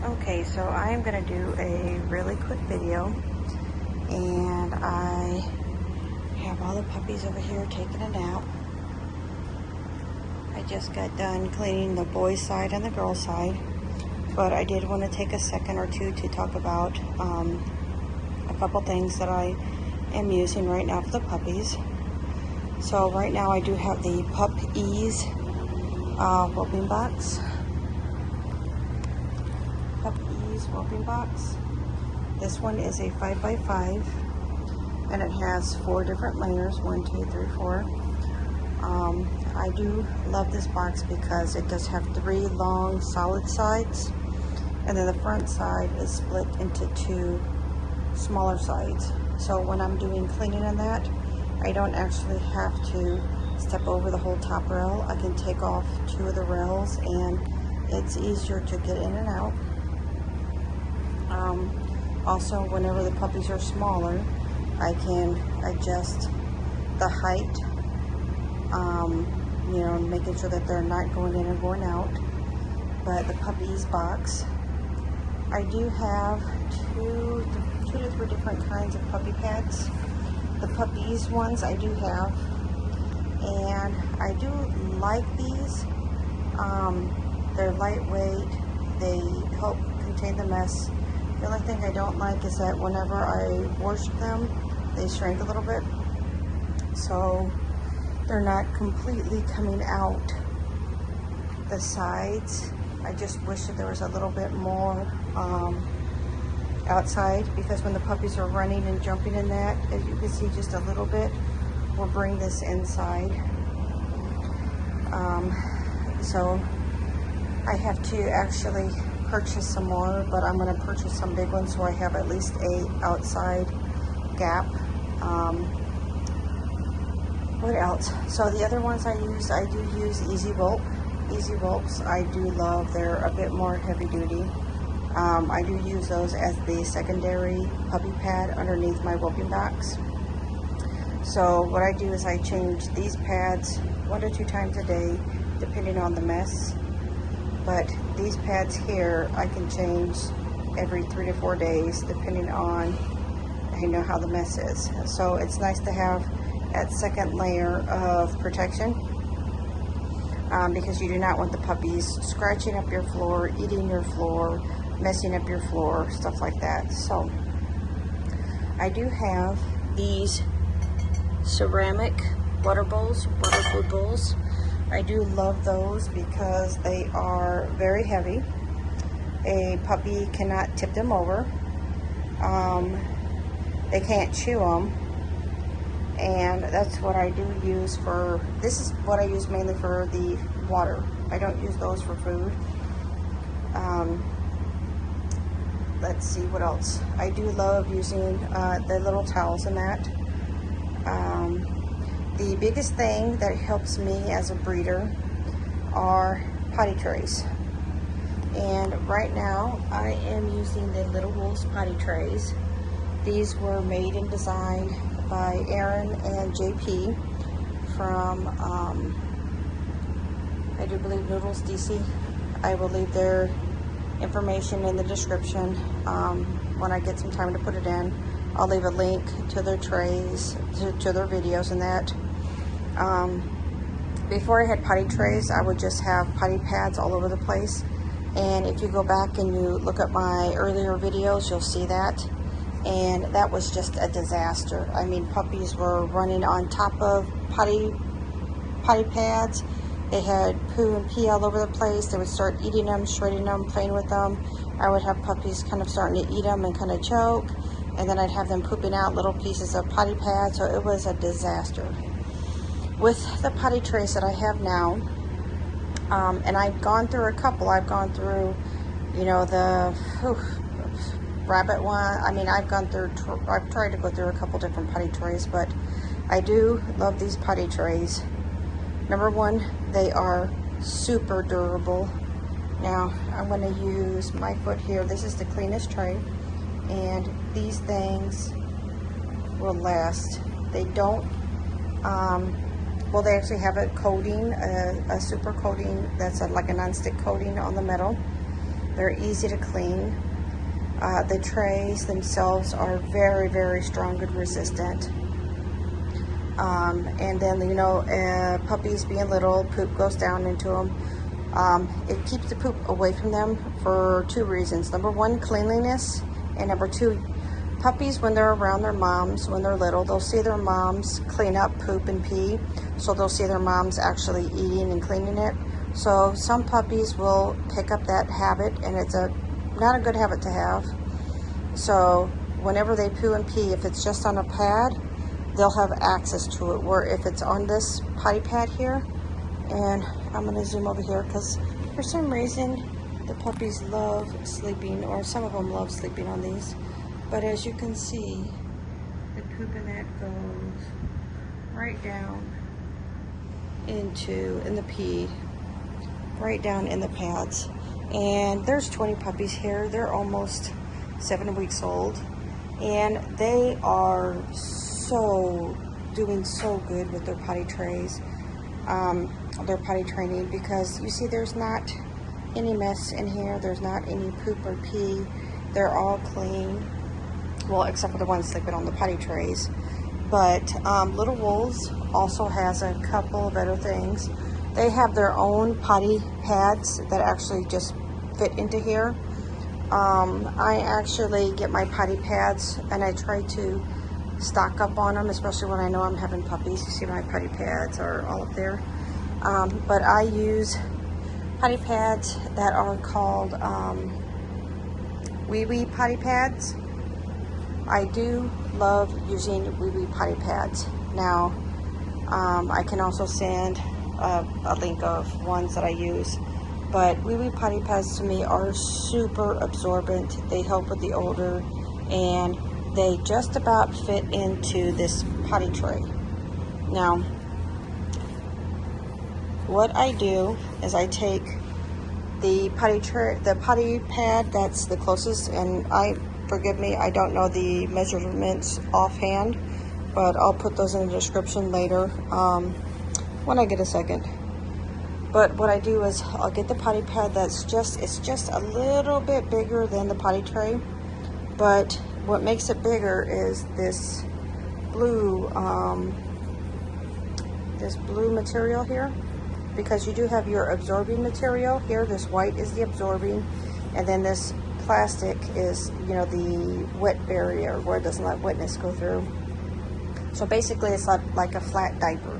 Okay, so I am going to do a really quick video, and I have all the puppies over here taking a nap. I just got done cleaning the boys' side and the girls' side, but I did want to take a second or two to talk about a couple things that I am using right now for the puppies. So right now I do have the Puppies whooping box. Puppies whooping box. This one is a 5x5, and it has 4 different layers, 1, 2, 3, 4. I do love this box because it does have 3 long solid sides, and then the front side is split into 2 smaller sides. So when I'm doing cleaning on that, I don't actually have to step over the whole top rail. I can take off 2 of the rails, and it's easier to get in and out. Also, whenever the puppies are smaller, I can adjust the height, making sure that they're not going in and going out. But the Puppies box, I do have 2 to 3 different kinds of puppy pads. The Puppies ones I do have, and I do like these. They're lightweight, they help contain the mess. The only thing I don't like is that whenever I wash them, they shrink a little bit, so they're not completely coming out the sides. I just wish that there was a little bit more outside, because when the puppies are running and jumping in that, as you can see, just a little bit will bring this inside. So I have to actually purchase some more, but I'm going to purchase some big ones so I have at least a outside gap. What else? So the other ones I do use Easy Whelp. Easy Whelps I do love. They're a bit more heavy duty. I do use those as the secondary puppy pad underneath my whooping box. So what I do is I change these pads 1 to 2 times a day, depending on the mess. But these pads here, I can change every 3 to 4 days, depending on how the mess is. So it's nice to have that second layer of protection, because you do not want the puppies scratching up your floor, eating your floor, messing up your floor, stuff like that. So I do have these ceramic water bowls, water food bowls. I do love those because they are very heavy. A puppy cannot tip them over. They can't chew them. And that's what I do use for, this is what I use mainly for the water. I don't use those for food. Let's see what else. I do love using the little towels in that. The biggest thing that helps me as a breeder are potty trays. And right now I am using the Little Wolves potty trays. These were made and designed by Aaron and JP from, I do believe, Noodles DC. I will leave their information in the description when I get some time to put it in. I'll leave a link to their trays, to their videos and that. Before I had potty trays, I would just have potty pads all over the place. And if you go back and you look at my earlier videos, you'll see that. And that was just a disaster. I mean, puppies were running on top of potty pads. They had poo and pee all over the place. They would start eating them, shredding them, playing with them. I would have puppies kind of starting to eat them and kind of choke. And then I'd have them pooping out little pieces of potty pad. So it was a disaster. With the potty trays that I have now, and I've gone through a couple. I've gone through, the rabbit one. I mean, I've tried to go through a couple different potty trays, but I do love these potty trays. Number one, they are super durable. Now, I'm going to use my foot here. This is the cleanest tray, and these things will last. They don't, well, they actually have a coating, a super coating that's like a non-stick coating on the metal. They're easy to clean. The trays themselves are very, very strong and resistant. And then, you know, puppies being little, poop goes down into them. It keeps the poop away from them for 2 reasons. Number 1, cleanliness, and number 2, puppies, when they're around their moms, when they're little, they'll see their moms clean up poop and pee, so they'll see their moms actually eating and cleaning it. So some puppies will pick up that habit, and it's not a good habit to have. So whenever they poo and pee, if it's just on a pad, they'll have access to it, where if it's on this potty pad here, and I'm going to zoom over here because for some reason the puppies love sleeping, or some of them love sleeping on these. But as you can see, the poop in that goes right down in the pee, right down in the pads. And there's 20 puppies here. They're almost 7 weeks old, and they are doing so good with their potty trays, their potty training, because you see there's not any mess in here. There's not any poop or pee. They're all clean. Well, except for the ones sleeping on the potty trays. But Little Wolves also has a couple of other things. They have their own potty pads that actually just fit into here. I actually get my potty pads and I try to stock up on them, especially when I know I'm having puppies. You see my potty pads are all up there. But I use potty pads that are called wee wee potty pads. I do love using wee wee potty pads. Now, I can also send a link of ones that I use. But wee wee potty pads to me are super absorbent. They help with the odor, and they just about fit into this potty tray. Now, what I do is I take the potty pad that's the closest, and forgive me, I don't know the measurements offhand, but I'll put those in the description later when I get a second. But what I do is I'll get the potty pad it's just a little bit bigger than the potty tray, but what makes it bigger is this blue material here, because you do have your absorbing material here. This white is the absorbing, and then this plastic is, you know, the wet barrier where it doesn't let wetness go through. So basically it's like a flat diaper.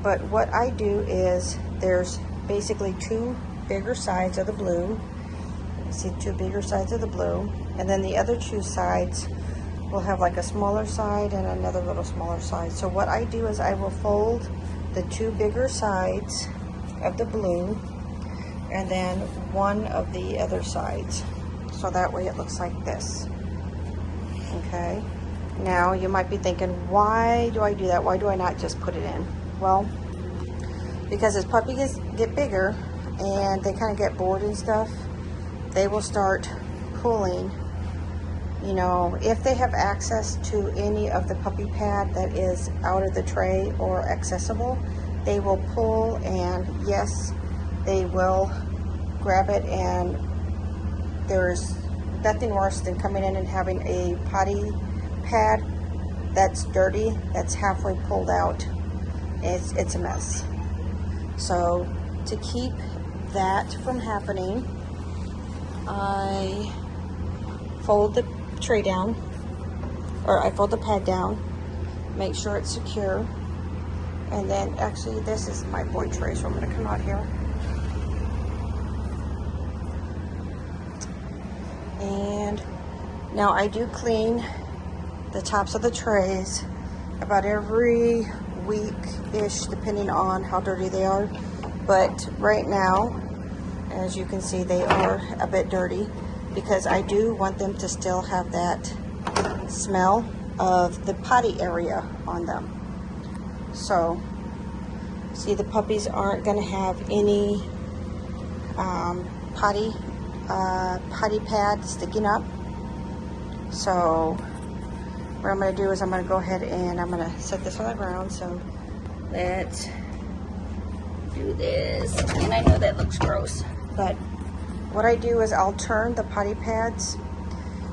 But what I do is there's basically 2 bigger sides of the blue. You see 2 bigger sides of the blue, and then the other 2 sides will have like a smaller side and another little smaller side. So what I do is I will fold the 2 bigger sides of the blue and then one of the other sides, so that way it looks like this. Okay, now you might be thinking, why do I do that? Why do I not just put it in? Well, because as puppies get bigger and they kind of get bored and stuff, they will start pulling. You know, if they have access to any of the puppy pad that is out of the tray or accessible, they will pull, and yes, they will grab it. And there's nothing worse than coming in and having a potty pad that's dirty, that's halfway pulled out. It's a mess. So to keep that from happening, I fold the tray down, or I fold the pad down, make sure it's secure, and then actually this is my boy tray, so I'm going to come out here. And now I do clean the tops of the trays about every week-ish, depending on how dirty they are. But right now, as you can see, they are a bit dirty, because I do want them to still have that smell of the potty area on them. So, see, the puppies aren't going to have any potty pad sticking up. So what I'm going to do is I'm going to go ahead and I'm going to set this on the ground. So let's do this. And I know that looks gross, but what I do is I'll turn the potty pads.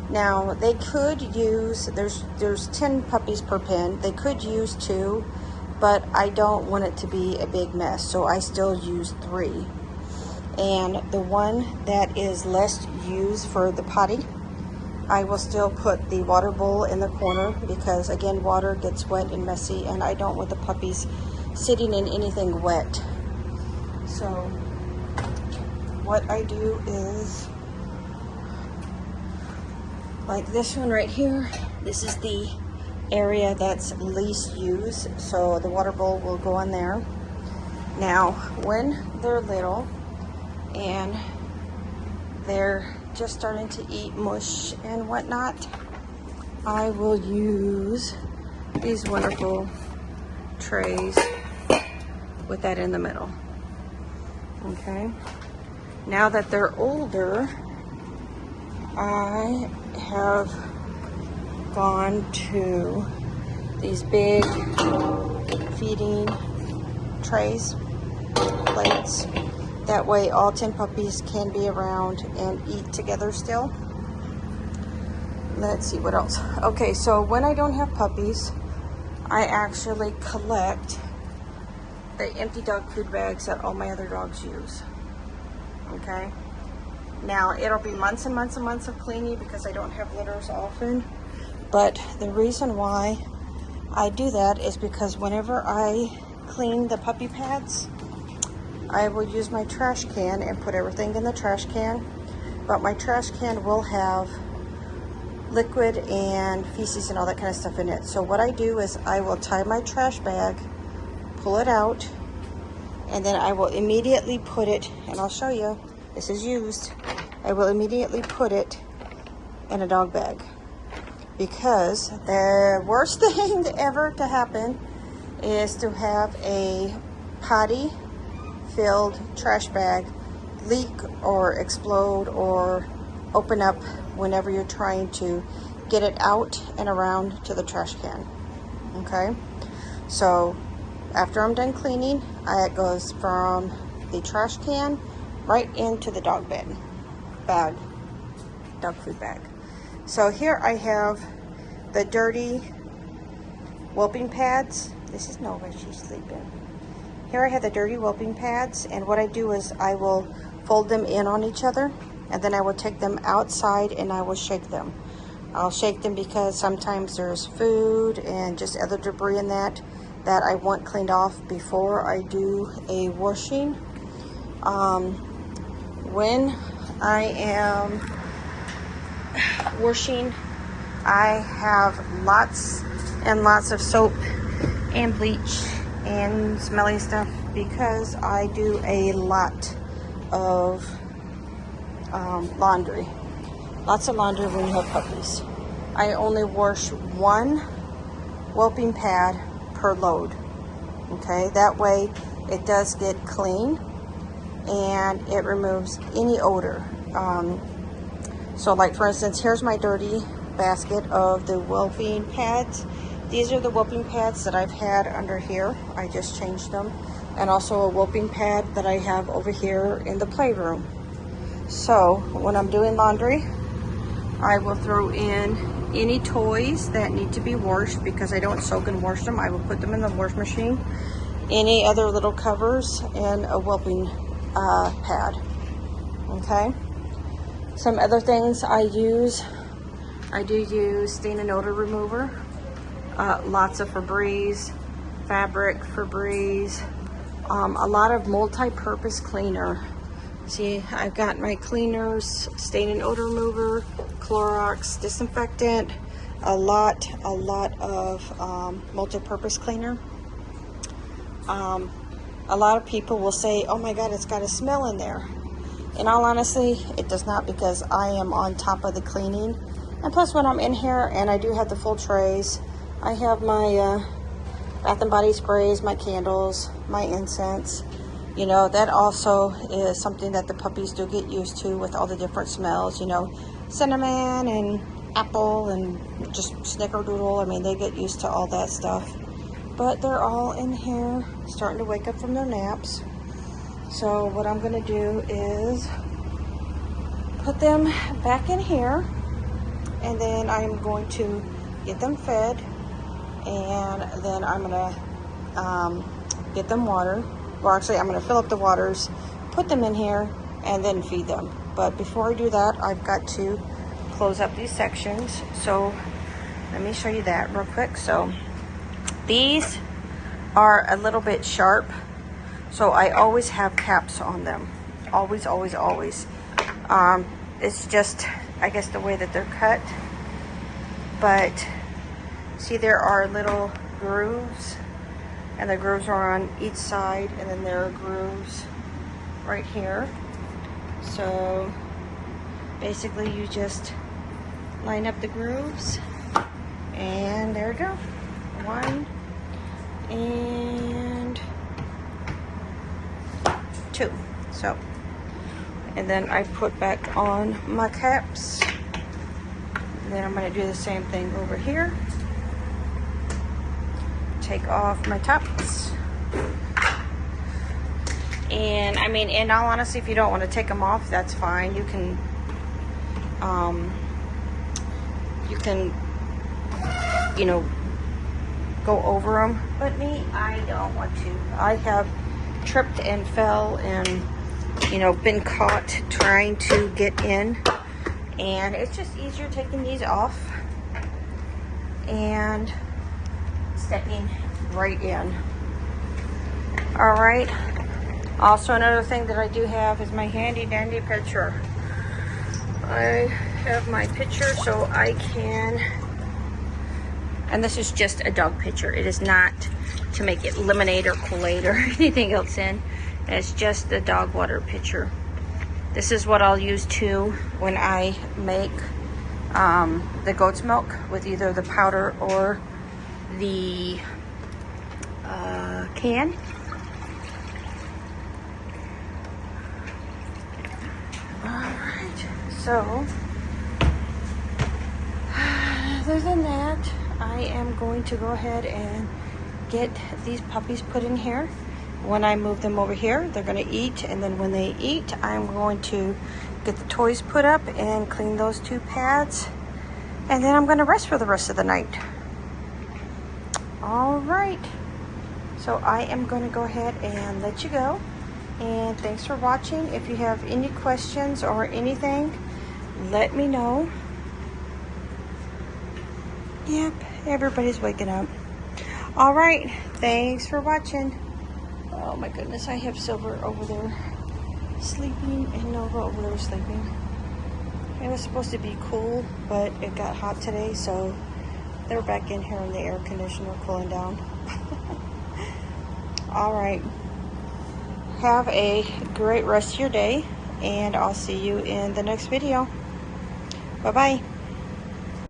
Now they could use, there's 10 puppies per pen. They could use 2, but I don't want it to be a big mess, so I still use 3. And the one that is less used for the potty, I will still put the water bowl in the corner because, again, water gets wet and messy, and I don't want the puppies sitting in anything wet. So what I do is, like this one right here, this is the area that's least used, so the water bowl will go in there. Now, when they're little and they're just starting to eat mush and whatnot, I will use these wonderful trays with that in the middle. Okay, now that they're older, I have gone to these big feeding trays, plates. That way all 10 puppies can be around and eat together still. Let's see what else. Okay, so when I don't have puppies, I actually collect the empty dog food bags that all my other dogs use. Okay, now it'll be months and months and months of cleaning because I don't have litters often, but the reason why I do that is because whenever I clean the puppy pads, I will use my trash can and put everything in the trash can, but my trash can will have liquid and feces and all that kind of stuff in it. So what I do is I will tie my trash bag, pull it out, and then I will immediately put it, and I'll show you, this is used, I will immediately put it in a dog bag. Because the worst thing ever to happen is to have a potty filled trash bag leak or explode or open up whenever you're trying to get it out and around to the trash can. Okay, so after I'm done cleaning, it goes from the trash can right into the dog bag, dog food bag. So here I have the dirty whelping pads. This is Nova, she's sleeping. Here I have the dirty whelping pads, and what I do is I will fold them in on each other, and then I will take them outside and I will shake them. I'll shake them because sometimes there's food and just other debris in that I want cleaned off before I do a washing. When I am washing, I have lots and lots of soap and bleach and smelly stuff because I do a lot of laundry. Lots of laundry when you have puppies. I only wash 1 whelping pad per load. Okay, that way it does get clean and it removes any odor. So like for instance, here's my dirty basket of the whelping pads. These are the whelping pads that I've had under here. I just changed them. And also a whelping pad that I have over here in the playroom. So when I'm doing laundry, I will throw in any toys that need to be washed because I don't soak and wash them. I will put them in the wash machine. Any other little covers and a whelping pad. Okay. Some other things I use. I do use stain and odor remover. Lots of Febreze, fabric Febreze, a lot of multi-purpose cleaner. See, I've got my cleaners, stain and odor remover, Clorox disinfectant, a lot of multi-purpose cleaner. A lot of people will say, oh my God, it's got a smell in there. In all honesty, it does not, because I am on top of the cleaning. And plus when I'm in here and I do have the full trays, I have my Bath and Body sprays, my candles, my incense. You know, that also is something that the puppies do get used to with all the different smells, you know, cinnamon and apple and just snickerdoodle. I mean, they get used to all that stuff. But they're all in here starting to wake up from their naps. So what I'm going to do is put them back in here, and then I'm going to get them fed, and then I'm gonna get them water. Well, actually, I'm gonna fill up the waters, put them in here, and then feed them. But before I do that, I've got to close up these sections. So let me show you that real quick. So these are a little bit sharp, so I always have caps on them. Always, always, always. It's just, I guess, the way that they're cut. But see, there are little grooves, and the grooves are on each side, and then there are grooves right here. So basically you just line up the grooves, and there we go. 1 and 2. So, and then I put back on my caps. And then I'm going to do the same thing over here. Take off my tops. And I mean, in all honesty, if you don't want to take them off, that's fine. You can you know, go over them. But me, I don't want to. I have tripped and fell and, you know, been caught trying to get in, and it's just easier taking these off and stepping right in. All right. Also, another thing that I do have is my handy dandy picture. I have my picture so I can, and this is just a dog picture. It is not to make it lemonade or Kool-Aid or anything else in. It's just the dog water pitcher. This is what I'll use too when I make the goat's milk with either the powder or the can. Alright, so other than that, I am going to go ahead and get these puppies put in here. When I move them over here, they're going to eat, and then when they eat, I'm going to get the toys put up and clean those 2 pads, and then I'm going to rest for the rest of the night. All right, so I am going to go ahead and let you go, and thanks for watching. If you have any questions or anything, let me know. Yep, everybody's waking up. All right, thanks for watching. Oh my goodness, I have Silver over there sleeping and Nova over there sleeping. It was supposed to be cool, but it got hot today, so they're back in here in the air conditioner cooling down. All right, have a great rest of your day, and I'll see you in the next video. Bye-bye.